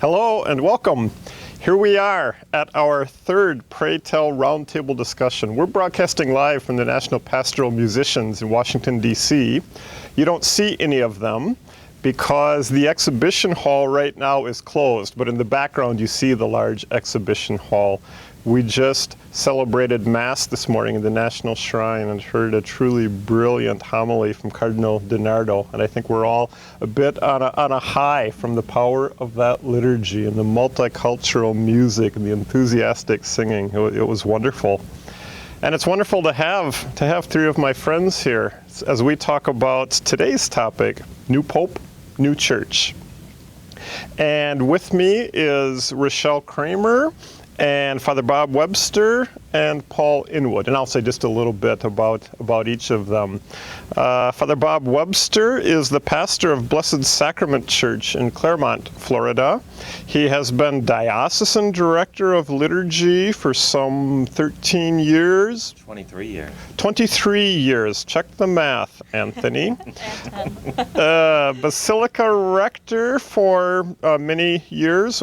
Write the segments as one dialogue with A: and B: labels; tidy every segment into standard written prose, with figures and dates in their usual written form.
A: Hello and welcome. Here we are at our third Pray Tell Roundtable discussion. We're broadcasting live from the National Pastoral Musicians in Washington, D.C. You don't see any of them because the exhibition hall right now is closed, but in the background you see the large exhibition hall. We just celebrated Mass this morning in the National Shrine and heard a truly brilliant homily from Cardinal DiNardo, and I think we're all a bit on a high from the power of that liturgy and the multicultural music and the enthusiastic singing. It was wonderful. And it's wonderful to have three of my friends here as we talk about today's topic, New Pope, New Church. And with me is Rachelle Kramer, and Father Bob Webster, and Paul Inwood. And I'll say just a little bit about each of them. Father Bob Webster is the pastor of Blessed Sacrament Church in Claremont, Florida. He has been diocesan director of liturgy for some 13 years.
B: 23 years.
A: 23 years. Check the math, Anthony. Basilica rector for many years.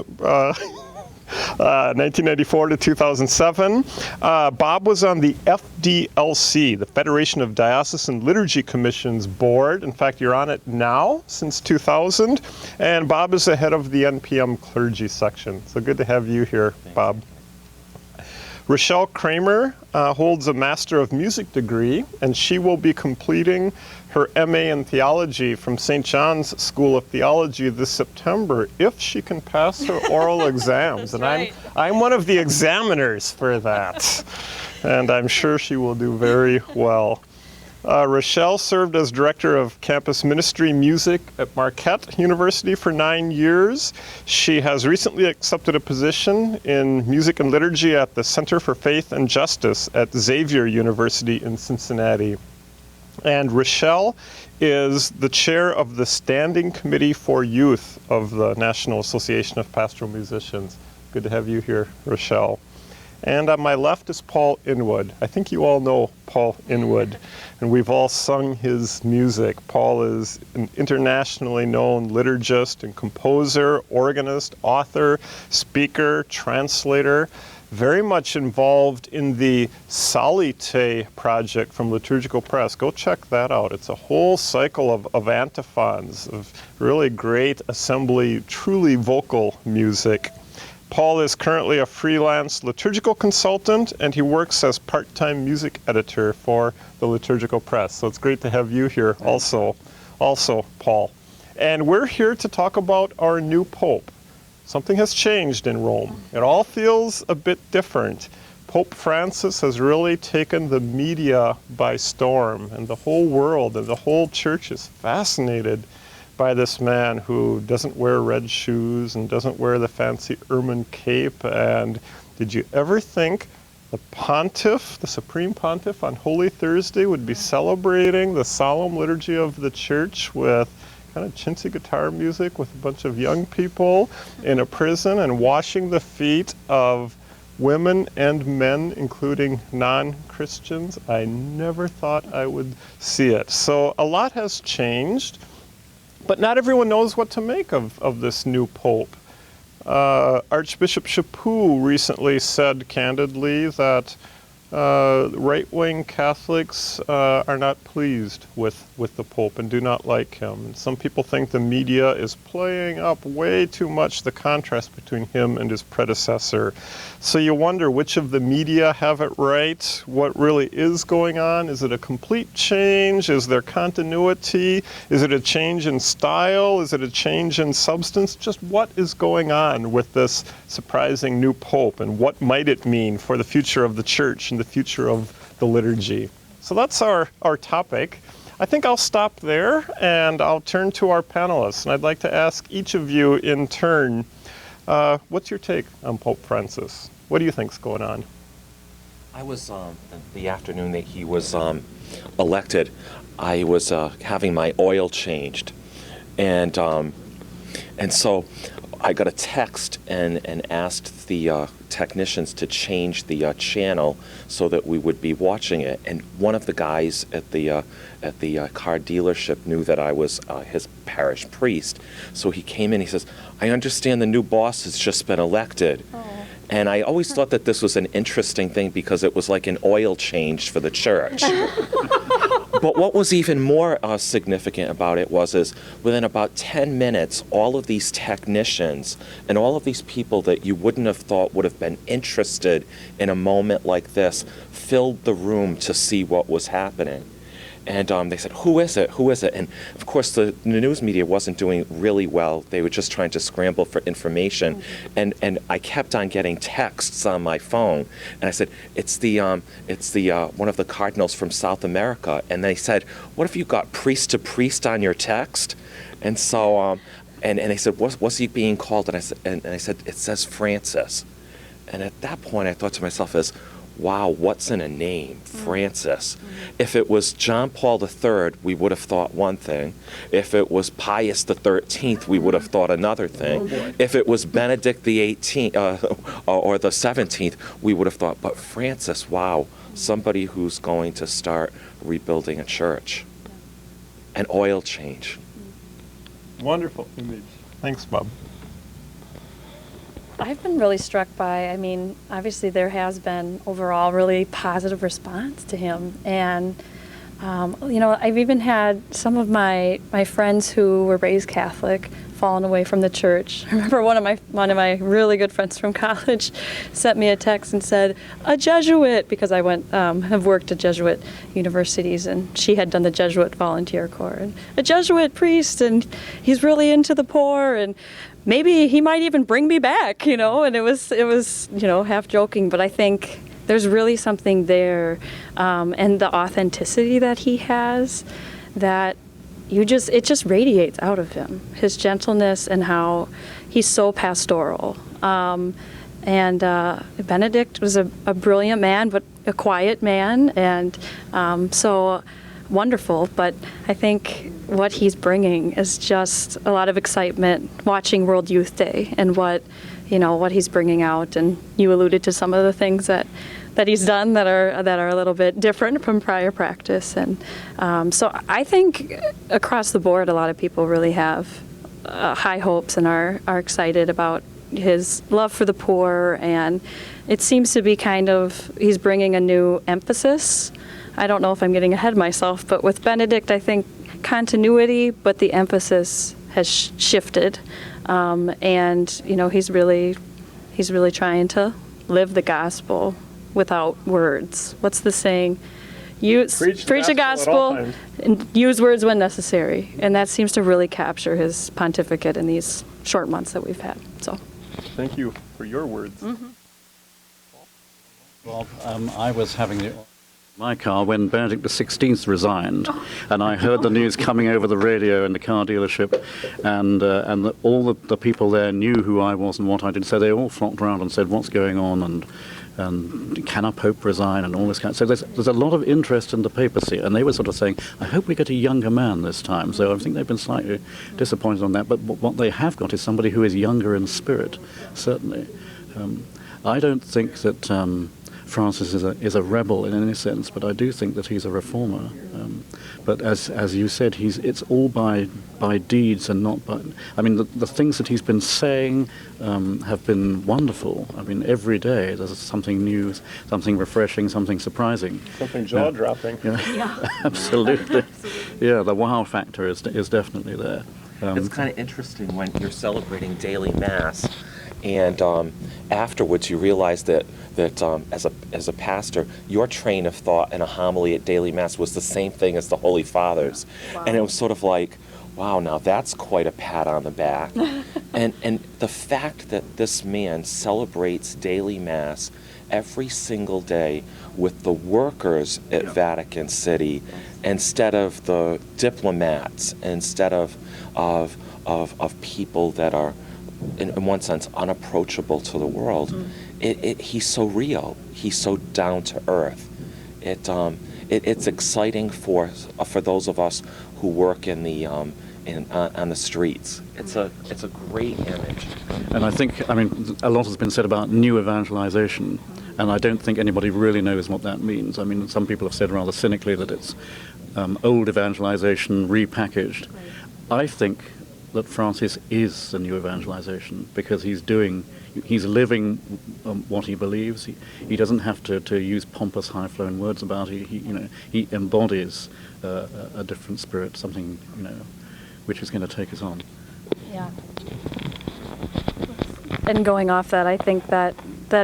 A: 1994 to 2007. Bob was on the FDLC, the Federation of Diocesan Liturgy Commissions board. In fact, you're on it now since 2000. And Bob is the head of the NPM clergy section. So good to have you here, Bob. Rachelle Kramer holds a Master of Music degree, and she will be completing her MA in Theology from St. John's School of Theology this September if she can pass her oral exams. And right. I'm one of the examiners for that. And I'm sure she will do very well. Rachelle served as Director of Campus Ministry Music at Marquette University for 9 years. She has recently accepted a position in Music and Liturgy at the Center for Faith and Justice at Xavier University in Cincinnati. And Rachelle is the chair of the Standing Committee for Youth of the National Association of Pastoral Musicians. Good to have you here, Rachelle. And on my left is Paul Inwood. I think you all know Paul Inwood, and we've all sung his music. Paul is an internationally known liturgist and composer, organist, author, speaker, translator, very much involved in the Salite project from Liturgical Press. Go check that out. It's a whole cycle of antiphons, of really great assembly, truly vocal music. Paul is currently a freelance liturgical consultant, and he works as part-time music editor for the Liturgical Press. So it's great to have you here also, Paul. And we're here to talk about our new Pope. Something has changed in Rome. It all feels a bit different. Pope Francis has really taken the media by storm, and the whole world and the whole church is fascinated by this man who doesn't wear red shoes and doesn't wear the fancy ermine cape. And did you ever think the pontiff, the supreme pontiff on Holy Thursday would be celebrating the solemn liturgy of the church with kind of chintzy guitar music with a bunch of young people in a prison and washing the feet of women and men, including non-Christians? I never thought I would see it. So a lot has changed. But not everyone knows what to make of this new pope. Archbishop Chaput recently said candidly that right-wing Catholics are not pleased with the Pope and do not like him. And some people think the media is playing up way too much the contrast between him and his predecessor. So you wonder which of the media have it right, what really is going on. Is it a complete change? Is there continuity? Is it a change in style? Is it a change in substance? Just what is going on with this surprising new Pope, and what might it mean for the future of the church and the future of the liturgy? So that's our topic. I think I'll stop there and I'll turn to our panelists. And I'd like to ask each of you in turn, what's your take on Pope Francis? What do you think's going on?
B: I was, the afternoon that he was elected, I was having my oil changed. And so I got a text and asked the technicians to change the channel so that we would be watching it. And one of the guys at the car dealership knew that I was his parish priest. So he came in, he says, "I understand the new boss has just been elected."
C: Oh.
B: And I always thought that this was an interesting thing because it was like an oil change for the church. But what was even more significant about it is within about 10 minutes, all of these technicians and all of these people that you wouldn't have thought would have been interested in a moment like this filled the room to see what was happening. And they said, "Who is it? Who is it?" And of course, the news media wasn't doing really well. They were just trying to scramble for information. And I kept on getting texts on my phone. And I said, it's the one of the cardinals from South America. And they said, "What if you got priest to priest on your text?" And so, and they said, "What's he being called?" And I said, "It says Francis." And at that point, I thought to myself, wow, what's in a name? Francis. If it was John Paul III, we would have thought one thing. If it was Pius XIII, we would have thought another thing. If it was Benedict XVIII or the 17th, we would have thought, but Francis, wow, somebody who's going to start rebuilding a church. An oil change.
A: Wonderful image. Thanks, Bob.
C: I've been really struck by, I mean, obviously there has been overall really positive response to him. And, you know, I've even had some of my friends who were raised Catholic fallen away from the church. I remember one of my really good friends from college sent me a text and said, "A Jesuit," because I have worked at Jesuit universities, and she had done the Jesuit volunteer corps. And "A Jesuit priest, and he's really into the poor, and maybe he might even bring me back," you know. And it was you know, half joking, but I think there's really something there, and the authenticity that he has, that it just radiates out of him, his gentleness and how he's so pastoral. And Benedict was a brilliant man, but a quiet man, and so wonderful. But I think what he's bringing is just a lot of excitement watching World Youth Day and what he's bringing out. And you alluded to some of the things that he's done that are a little bit different from prior practice. And so I think across the board, a lot of people really have high hopes and are excited about his love for the poor. And it seems to be he's bringing a new emphasis. I don't know if I'm getting ahead of myself, but with Benedict, I think continuity, but the emphasis has shifted. And, you know, he's really trying to live the gospel without words. What's the saying? Preach the gospel and use words when necessary. And that seems to really capture his pontificate in these short months that we've had. So,
A: thank you for your words.
C: Mm-hmm.
D: Well, I was having my car when Benedict XVI resigned, and I heard the news coming over the radio in the car dealership, and all the people there knew who I was and what I did, so they all flocked around and said, "What's going on?" and can our Pope resign, and all this kind of. So there's a lot of interest in the papacy, and they were sort of saying, "I hope we get a younger man this time." So I think they've been slightly disappointed on that, but what they have got is somebody who is younger in spirit, certainly. I don't think that Francis is a rebel in any sense, but I do think that he's a reformer. But as you said, it's all by deeds and not by. I mean, the things that he's been saying have been wonderful. I mean, every day there's something new, something refreshing, something surprising.
A: Something jaw-dropping.
D: Yeah, absolutely. Yeah, the wow factor is definitely there.
B: It's kind of interesting when you're celebrating daily mass, and afterwards you realize that as a pastor, your train of thought in a homily at daily mass was the same thing as the Holy Fathers.
C: Wow.
B: And it was sort of like, wow, now that's quite a pat on the back. and the fact that this man celebrates daily mass every single day with the workers at Vatican City instead of the diplomats, instead of people that are, in one sense, unapproachable to the world. He's so real. He's so down to earth. It's exciting for those of us who work in the on the streets. It's a great image.
D: And I think, I mean, a lot has been said about new evangelization, and I don't think anybody really knows what that means. I mean, some people have said rather cynically that it's old evangelization repackaged. I think that Francis is the new evangelization because he's living what he believes. He doesn't have to use pompous, high-flown words about it. He embodies a different spirit, something, which is going to take us on.
C: Yeah. And going off that, I think that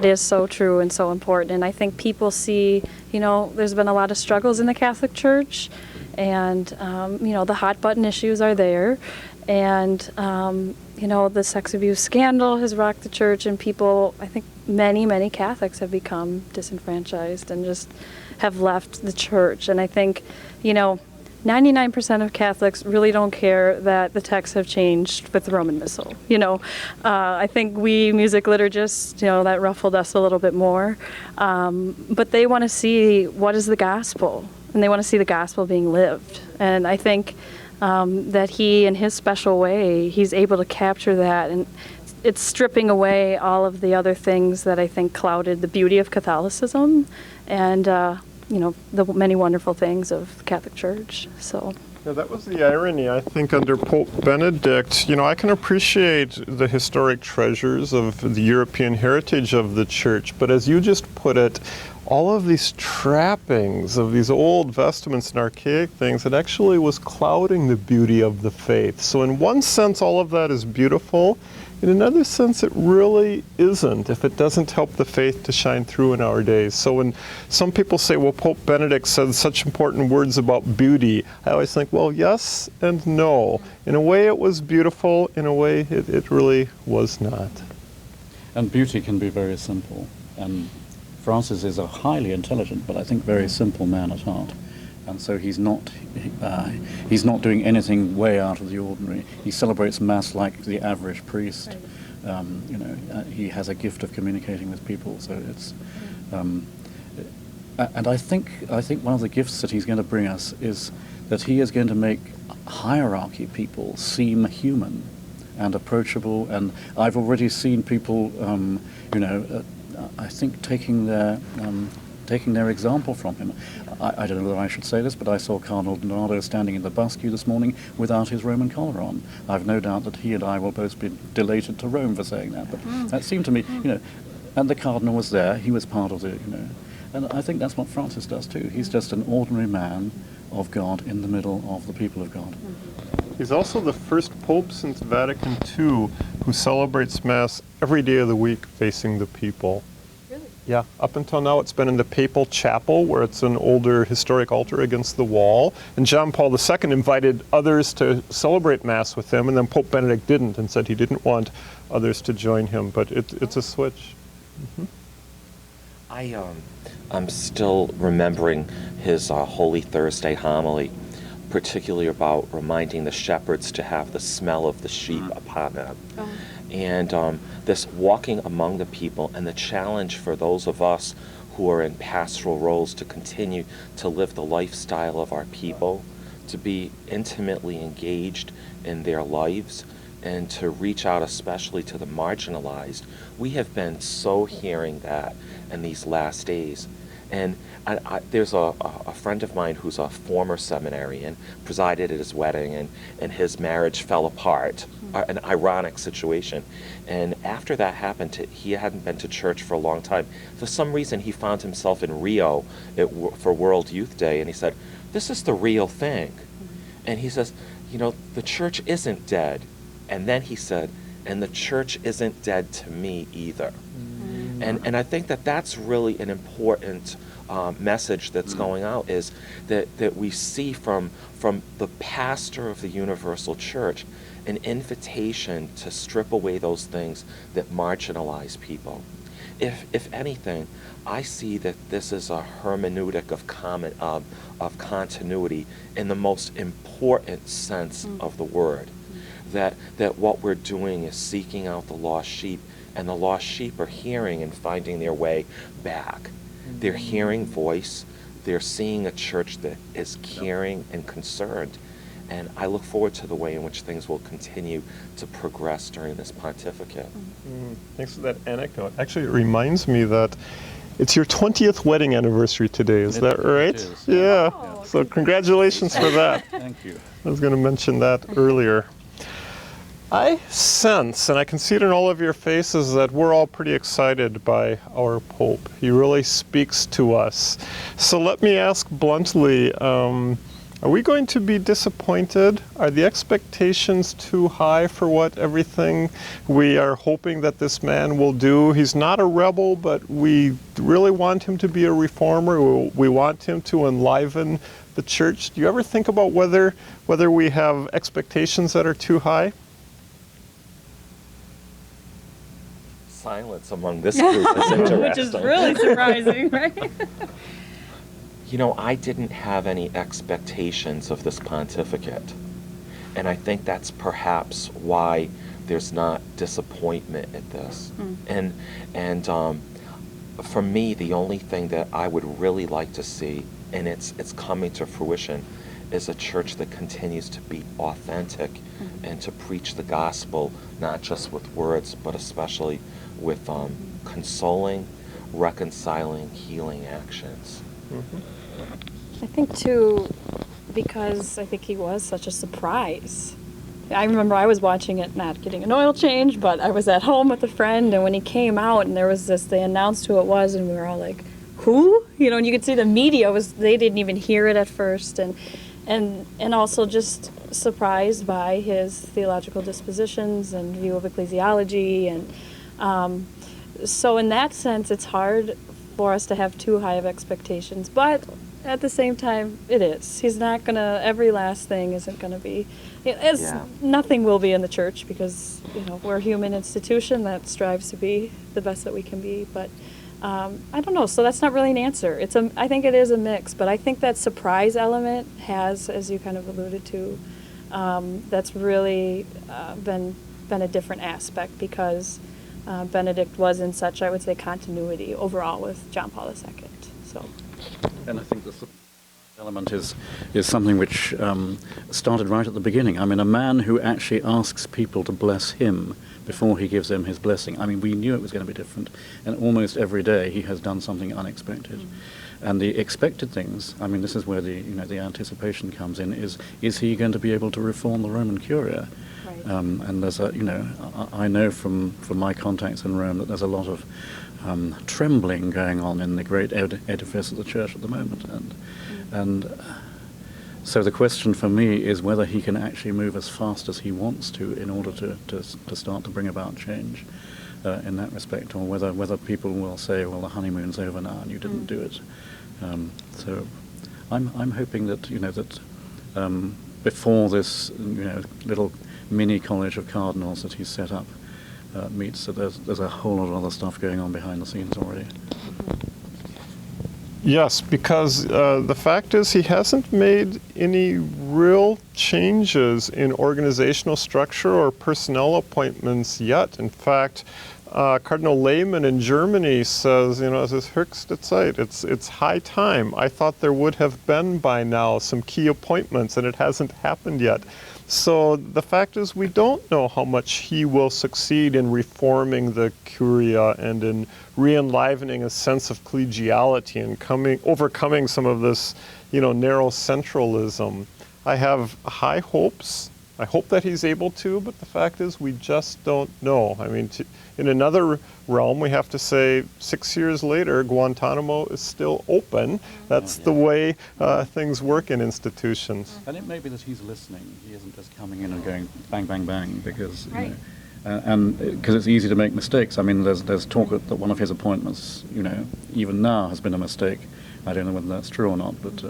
C: is so true and so important. And I think people see, there's been a lot of struggles in the Catholic Church, and, the hot button issues are there. And, the sex abuse scandal has rocked the church, and people, I think many, many Catholics have become disenfranchised and just have left the church. And I think, 99% of Catholics really don't care that the texts have changed with the Roman Missal. I think we music liturgists, that ruffled us a little bit more. But they want to see what is the gospel, and they want to see the gospel being lived. And I think that he, in his special way, he's able to capture that, and it's stripping away all of the other things that I think clouded the beauty of Catholicism and the many wonderful things of the Catholic Church. So.
A: Yeah, that was the irony, I think, under Pope Benedict. I can appreciate the historic treasures of the European heritage of the Church, but as you just put it, all of these trappings of these old vestments and archaic things, it actually was clouding the beauty of the faith. So in one sense, all of that is beautiful. In another sense, it really isn't if it doesn't help the faith to shine through in our days. So when some people say, well, Pope Benedict said such important words about beauty, I always think, well, yes and no. In a way it was beautiful, in a way it really was not.
D: And beauty can be very simple. And Francis is a highly intelligent, but I think very simple man at heart. And so he's not doing anything way out of the ordinary. He celebrates Mass like the average priest. Right. He has a gift of communicating with people. So it's, and I think one of the gifts that he's going to bring us is that he is going to make hierarchy people seem human and approachable. And I've already seen people, I think taking their example from him. I don't know whether I should say this, but I saw Cardinal Donato standing in the bus queue this morning without his Roman collar on. I've no doubt that he and I will both be delated to Rome for saying that, but that seemed to me, and the Cardinal was there, he was part of the, and I think that's what Francis does too. He's just an ordinary man of God in the middle of the people of God.
A: He's also the first Pope since Vatican II who celebrates Mass every day of the week facing the people. Yeah, up until now it's been in the papal chapel where it's an older historic altar against the wall. And John Paul II invited others to celebrate Mass with him, and then Pope Benedict didn't and said he didn't want others to join him, but it's a switch.
B: Mm-hmm. I'm still remembering his Holy Thursday homily, particularly about reminding the shepherds to have the smell of the sheep upon them. Oh. And this walking among the people, and the challenge for those of us who are in pastoral roles to continue to live the lifestyle of our people, to be intimately engaged in their lives, and to reach out especially to the marginalized. We have been so hearing that in these last days. And there's a friend of mine who's a former seminarian, presided at his wedding, and his marriage fell apart, an ironic situation. And after that happened, he hadn't been to church for a long time. For some reason, he found himself in Rio for World Youth Day, and he said, this is the real thing. And he says, the church isn't dead. And then he said, and the church isn't dead to me either. And I think that's really an important message that's going out, is that we see from the pastor of the universal church an invitation to strip away those things that marginalize people. If anything, I see that this is a hermeneutic of continuity in the most important sense of the word. That what we're doing is seeking out the lost sheep, and the lost sheep are hearing and finding their way back. They're hearing voice. They're seeing a church that is caring and concerned. And I look forward to the way in which things will continue to progress during this pontificate.
A: Thanks for that anecdote. Actually, it reminds me that it's your 20th wedding anniversary today. Is that right?
D: It is.
A: Yeah.
C: Oh,
A: So congratulations for that.
D: Thank you.
A: I was going to mention that earlier. I sense, and I can see it in all of your faces, that we're all pretty excited by our Pope. He really speaks to us. So let me ask bluntly, are we going to be disappointed? Are the expectations too high for what everything we are hoping that this man will do? He's not a rebel, but we really want him to be a reformer. We want him to enliven the church. Do you ever think about whether we have expectations that are too high?
B: Silence among this group is interesting.
C: Which is really surprising, right?
B: You know, I didn't have any expectations of this pontificate. And I think that's perhaps why there's not disappointment at this. And for me, the only thing that I would really like to see, and it's coming to fruition, is a church that continues to be authentic and to preach the gospel, not just with words, but especially with consoling, reconciling, healing actions.
C: I think too, because I think he was such a surprise. I remember I was watching it, not getting an oil change, but I was at home with a friend, and when he came out and there was this, they announced who it was, and we were all like, who? You know, and you could see the media they didn't even hear it at first, and also just surprised by his theological dispositions and view of ecclesiology, and so in that sense, it's hard for us to have too high of expectations, but at the same time, it is. He's not gonna. Every last thing isn't gonna be. Nothing will be in the church because we're a human institution that strives to be the best that we can be. But I don't know. So that's not really an answer. I think it is a mix. But I think that surprise element has, as you kind of alluded to, that's really been a different aspect because Benedict was in such, I would say, continuity overall with John Paul II. So.
D: And I think the element is something which started right at the beginning. I mean, a man who actually asks people to bless him before he gives them his blessing. I mean, we knew it was going to be different, and almost every day he has done something unexpected. And the expected things, I mean, this is where the anticipation comes in. Is he going to be able to reform the Roman Curia?
C: Right.
D: And there's I know from my contacts in Rome that there's a lot of trembling going on in the great edifice of the church at the moment, and so the question for me is whether he can actually move as fast as he wants to in order to start to bring about change in that respect, or whether people will say, well, the honeymoon's over now and you didn't do it. So I'm hoping that before this little mini college of cardinals that he's set up meets, so there's a whole lot of other stuff going on behind the scenes already.
A: Yes, because the fact is he hasn't made any real changes in organizational structure or personnel appointments yet. In fact, Cardinal Lehmann in Germany says, es ist höchste Zeit, it's high time. I thought there would have been by now some key appointments, and it hasn't happened yet. So the fact is we don't know how much he will succeed in reforming the Curia and in re-enlivening a sense of collegiality and overcoming some of this, narrow centralism. I have high hopes. I hope that he's able to, but the fact is we just don't know. I mean, in another realm, we have to say 6 years later, Guantanamo is still open. That's the way things work in institutions.
D: And it may be that he's listening. He isn't just coming in and going bang, bang, bang, because,
C: Right.
D: And because it's easy to make mistakes. I mean, there's talk that one of his appointments, even now has been a mistake. I don't know whether that's true or not, but...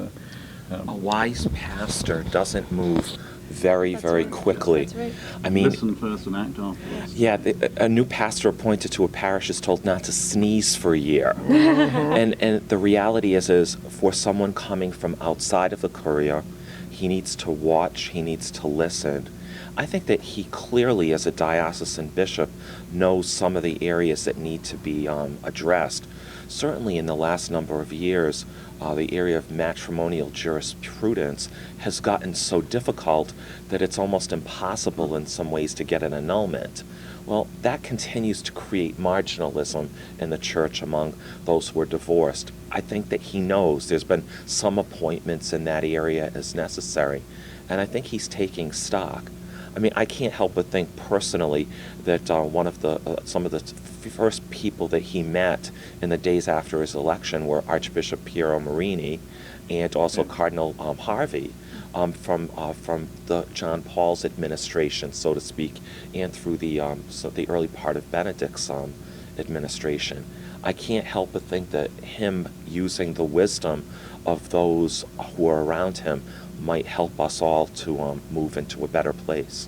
B: A wise pastor doesn't move very, very quickly.
C: That's right.
B: I mean,
D: listen first and act afterwards.
B: yeah, a new pastor appointed to a parish is told not to sneeze for a year. And the reality is for someone coming from outside of the Curia, he needs to watch, he needs to listen. I think that he clearly, as a diocesan bishop, knows some of the areas that need to be addressed. certainly in the last number of years, the area of matrimonial jurisprudence has gotten so difficult that it's almost impossible in some ways to get an annulment. Well, that continues to create marginalism in the church among those who are divorced. I think that he knows there's been some appointments in that area as necessary, and I think he's taking stock. I mean, I can't help but think personally that some of the first people that he met in the days after his election were Archbishop Piero Marini and also Cardinal Harvey from the John Paul's administration, so to speak, and through the early part of Benedict's administration. I can't help but think that him using the wisdom of those who are around him might help us all to move into a better place.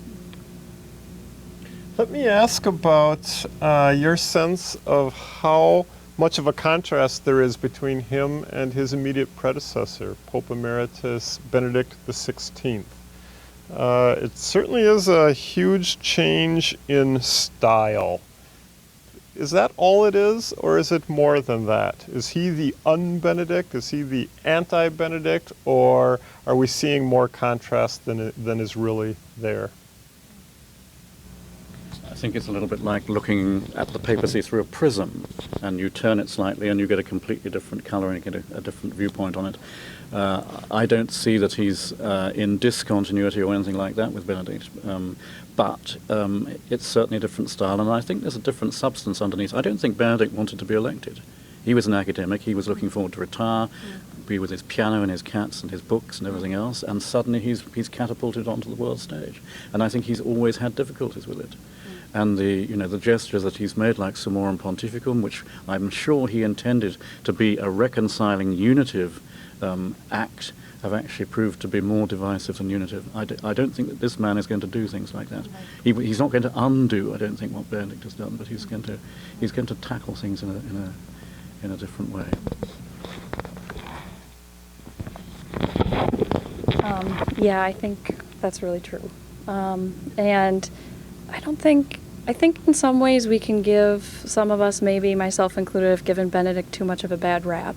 A: Let me ask about your sense of how much of a contrast there is between him and his immediate predecessor, Pope Emeritus Benedict XVI. It certainly is a huge change in style. Is that all it is, or is it more than that? Is he the un-Benedict? Is he the anti-Benedict? Or are we seeing more contrast than is really there?
D: I think it's a little bit like looking at the papacy through a prism, and you turn it slightly and you get a completely different color and you get a different viewpoint on it. I don't see that he's in discontinuity or anything like that with Benedict, but it's certainly a different style, and I think there's a different substance underneath. I don't think Benedict wanted to be elected. He was an academic. He was looking forward to retire, be with his piano and his cats and his books and everything else, and suddenly he's catapulted onto the world stage. And I think he's always had difficulties with it. And the gestures that he's made, like Summorum Pontificum, which I'm sure he intended to be a reconciling, unitive act, have actually proved to be more divisive than unitive. I don't think that this man is going to do things like that. He's not going to undo, I don't think, what Benedict has done, but he's going to tackle things in a different way.
C: Yeah, I think that's really true. And I think in some ways we can give, some of us, maybe myself included, have given Benedict too much of a bad rap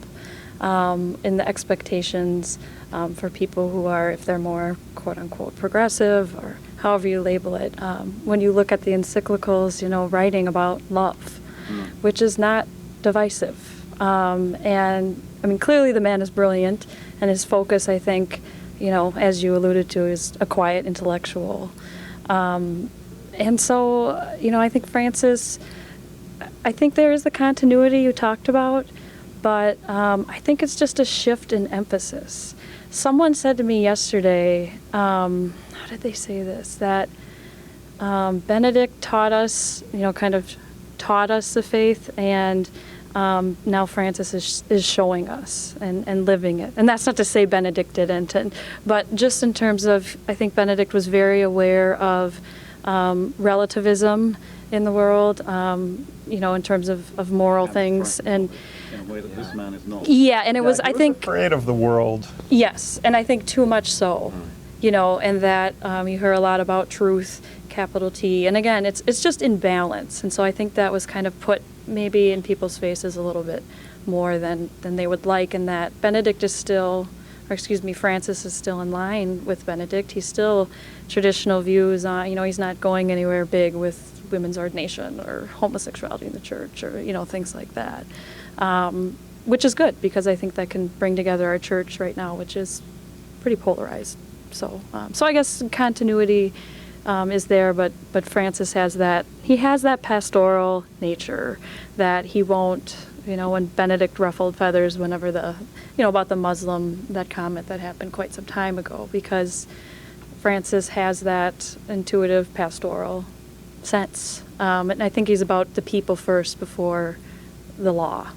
C: in the expectations for people who are, if they're more quote-unquote progressive, or however you label it. When you look at the encyclicals, writing about love, which is not divisive. And, I mean, clearly the man is brilliant, and his focus, I think, as you alluded to, is a quiet intellectual. And so, I think Francis, I think there is the continuity you talked about, but I think it's just a shift in emphasis. Someone said to me yesterday, how did they say this? That Benedict taught us, taught us the faith, and now Francis is showing us and living it. And that's not to say Benedict didn't, but just in terms of, I think Benedict was very aware of relativism in the world, in terms of moral things, and
D: in a way that this man is not.
C: Yeah, and it was, I think,
A: afraid of the world.
C: Yes, and I think too much so, and that you hear a lot about truth, capital T, and again, it's just in balance, and so I think that was kind of put maybe in people's faces a little bit more than they would like, and that Francis is still in line with Benedict. He's still traditional views on, he's not going anywhere big with women's ordination or homosexuality in the church or, things like that, which is good because I think that can bring together our church right now, which is pretty polarized. So I guess continuity is there, but Francis has that. He has that pastoral nature that he won't, when Benedict ruffled feathers whenever about the Muslim, that comment that happened quite some time ago, because Francis has that intuitive pastoral sense. And I think he's about the people first before the law.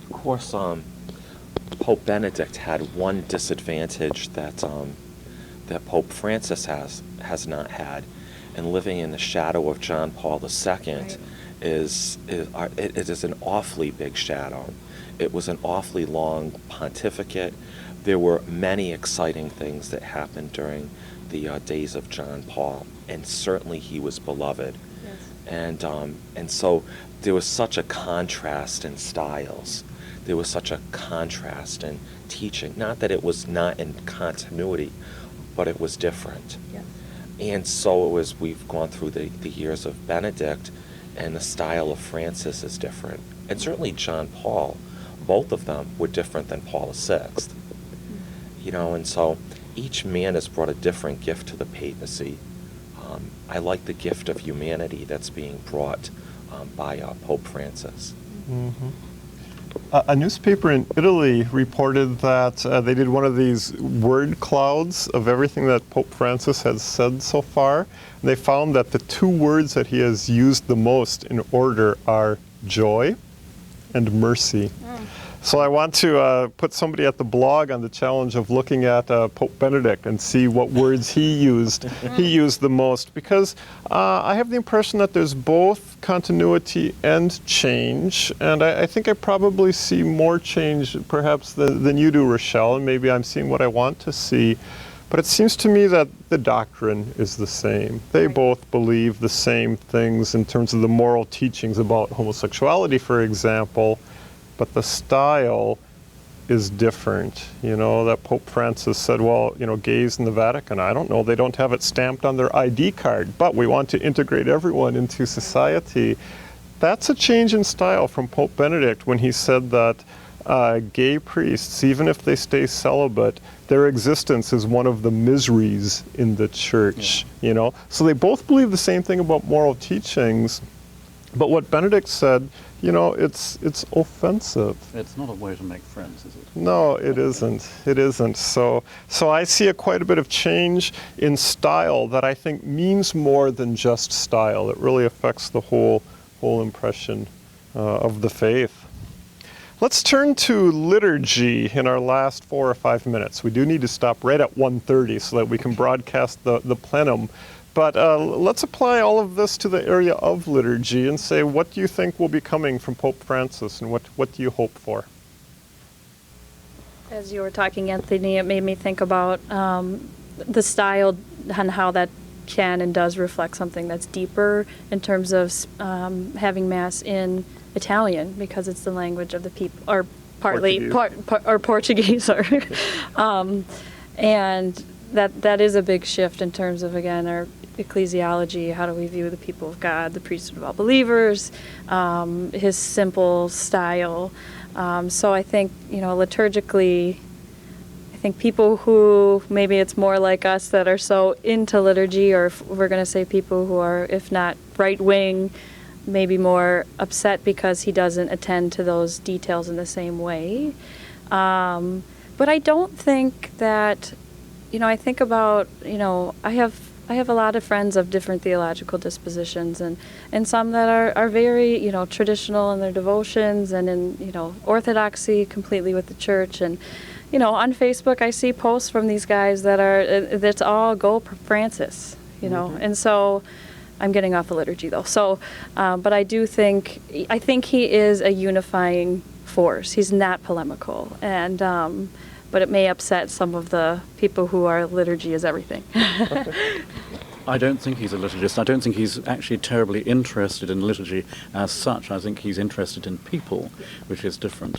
B: Of course, Pope Benedict had one disadvantage that Pope Francis has not had, and living in the shadow of John Paul II is an awfully big shadow. It was an awfully long pontificate. There were many exciting things that happened during the days of John Paul, and certainly he was beloved.
C: Yes.
B: And so there was such a contrast in styles. there was such a contrast in teaching. Not that it was not in continuity, but it was different.
C: Yes.
B: And so it was, we've gone through the years of Benedict, and the style of Francis is different. And certainly John Paul, both of them were different than Paul VI. You know, and so each man has brought a different gift to the papacy. I like the gift of humanity that's being brought by Pope Francis.
A: Mm-hmm. A newspaper in Italy reported that they did one of these word clouds of everything that Pope Francis has said so far. And they found that the two words that he has used the most in order are joy and mercy. So I want to put somebody at the blog on the challenge of looking at Pope Benedict and see what words he used the most, because I have the impression that there's both continuity and change, and I think I probably see more change perhaps than you do, Rachelle, and maybe I'm seeing what I want to see. But it seems to me that the doctrine is the same. They both believe the same things in terms of the moral teachings about homosexuality, for example. But the style is different. You know, that Pope Francis said, well, you know, gays in the Vatican, I don't know, they don't have it stamped on their ID card, but we want to integrate everyone into society. That's a change in style from Pope Benedict when he said that gay priests, even if they stay celibate, their existence is one of the miseries in the church, you know. So they both believe the same thing about moral teachings, but what Benedict said, you know, it's offensive.
D: It's not a way to make friends, is it?
A: No, it isn't. It isn't. So I see quite a bit of change in style that I think means more than just style. It really affects the whole impression of the faith. Let's turn to liturgy in our last 4 or 5 minutes. We do need to stop right at 1:30 so that we can broadcast the plenum. But let's apply all of this to the area of liturgy and say, what do you think will be coming from Pope Francis, and what do you hope for?
C: As you were talking, Anthony, it made me think about the style and how that can and does reflect something that's deeper in terms of having Mass in Italian, because it's the language of the people, or partly Portuguese, or and that is a big shift in terms of, again, our ecclesiology. How do we view the people of God, the priesthood of all believers, his simple style. So I think, you know, liturgically, I think people who, maybe it's more like us that are so into liturgy, or if we're going to say people who are, if not right-wing, maybe more upset because he doesn't attend to those details in the same way. But I don't think that, you know, I think about, you know, I have a lot of friends of different theological dispositions, and some that are very, you know, traditional in their devotions and in, you know, orthodoxy completely with the church. And, you know, on Facebook I see posts from these guys that's all go Francis, you know. And so I'm getting off of liturgy though. So, but I think he is a unifying force. He's not polemical, and but it may upset some of the people who are liturgy is everything.
D: I don't think he's a liturgist. I don't think he's actually terribly interested in liturgy as such. I think he's interested in people, which is different.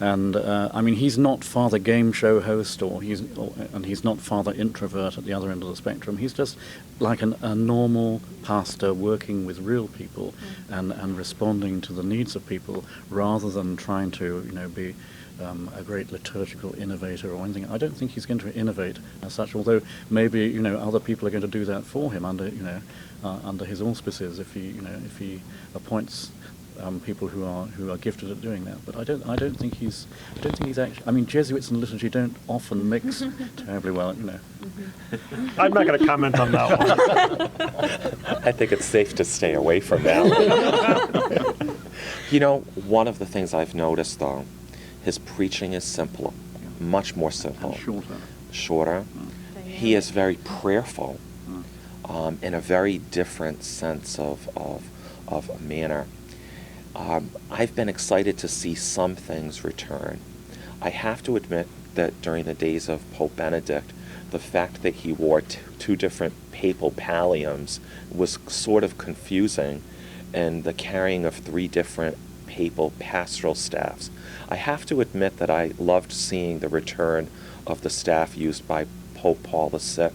D: I mean, he's not Father Game Show host, and he's not Father Introvert at the other end of the spectrum. He's just like a normal pastor working with real people and responding to the needs of people, rather than trying to, you know, be a great liturgical innovator or anything. I don't think he's going to innovate as such, although maybe, you know, other people are going to do that for him under, you know, under his auspices, if he appoints people who are gifted at doing that. But I don't think he's actually. I mean, Jesuits and liturgy don't often mix terribly well, you know.
A: I'm not going to comment on that one.
B: I think it's safe to stay away from that. You know, one of the things I've noticed, though, his preaching is simpler, much more simple.
D: And
B: shorter. He is very prayerful, in a very different sense of manner. I've been excited to see some things return. I have to admit that during the days of Pope Benedict, the fact that he wore two different papal palliums was sort of confusing, and the carrying of 3 different papal pastoral staffs. I have to admit that I loved seeing the return of the staff used by Pope Paul VI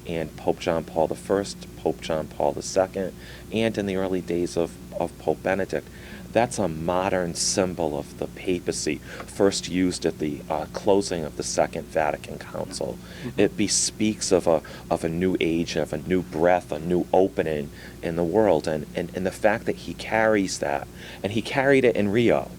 B: and Pope John Paul I, Pope John Paul II, and in the early days of Pope Benedict. That's a modern symbol of the papacy, first used at the closing of the Second Vatican Council. It bespeaks of a new age, of a new breath, a new opening in the world, and the fact that he carries that, and he carried it in Rio.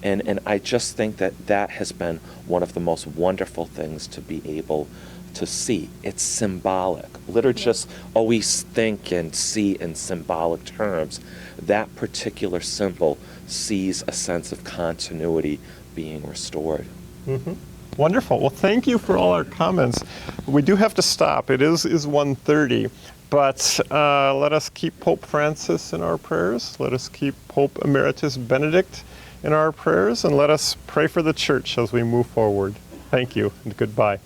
B: And I just think that has been one of the most wonderful things to be able to see. It's symbolic. Liturgists always think and see in symbolic terms. That particular symbol sees a sense of continuity being restored.
A: Mm-hmm. Wonderful. Well, thank you for all our comments. We do have to stop. It is 1:30, but let us keep Pope Francis in our prayers. Let us keep Pope Emeritus Benedict in our prayers, and let us pray for the church as we move forward. Thank you, and goodbye.